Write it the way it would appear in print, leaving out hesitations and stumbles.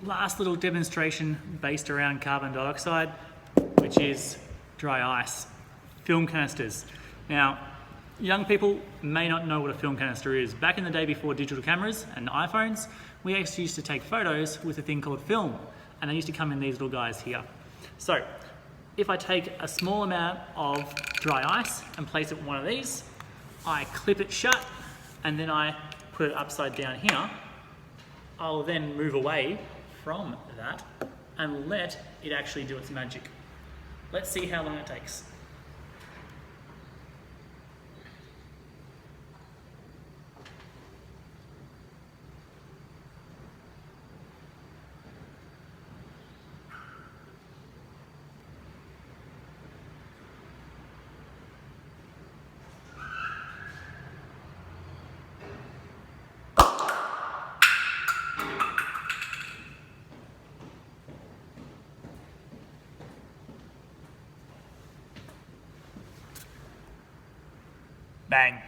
last little demonstration based around carbon dioxide, which is dry ice, film canisters. Now, young people may not know what a film canister is. Back in the day before digital cameras and iPhones, we actually used to take photos with a thing called film, and they used to come in these little guys here. So, if I take a small amount of dry ice and place it in one of these, I clip it shut, and then I put it upside down here, I'll then move away from that and let it actually do its magic. Let's see how long it takes. Bang.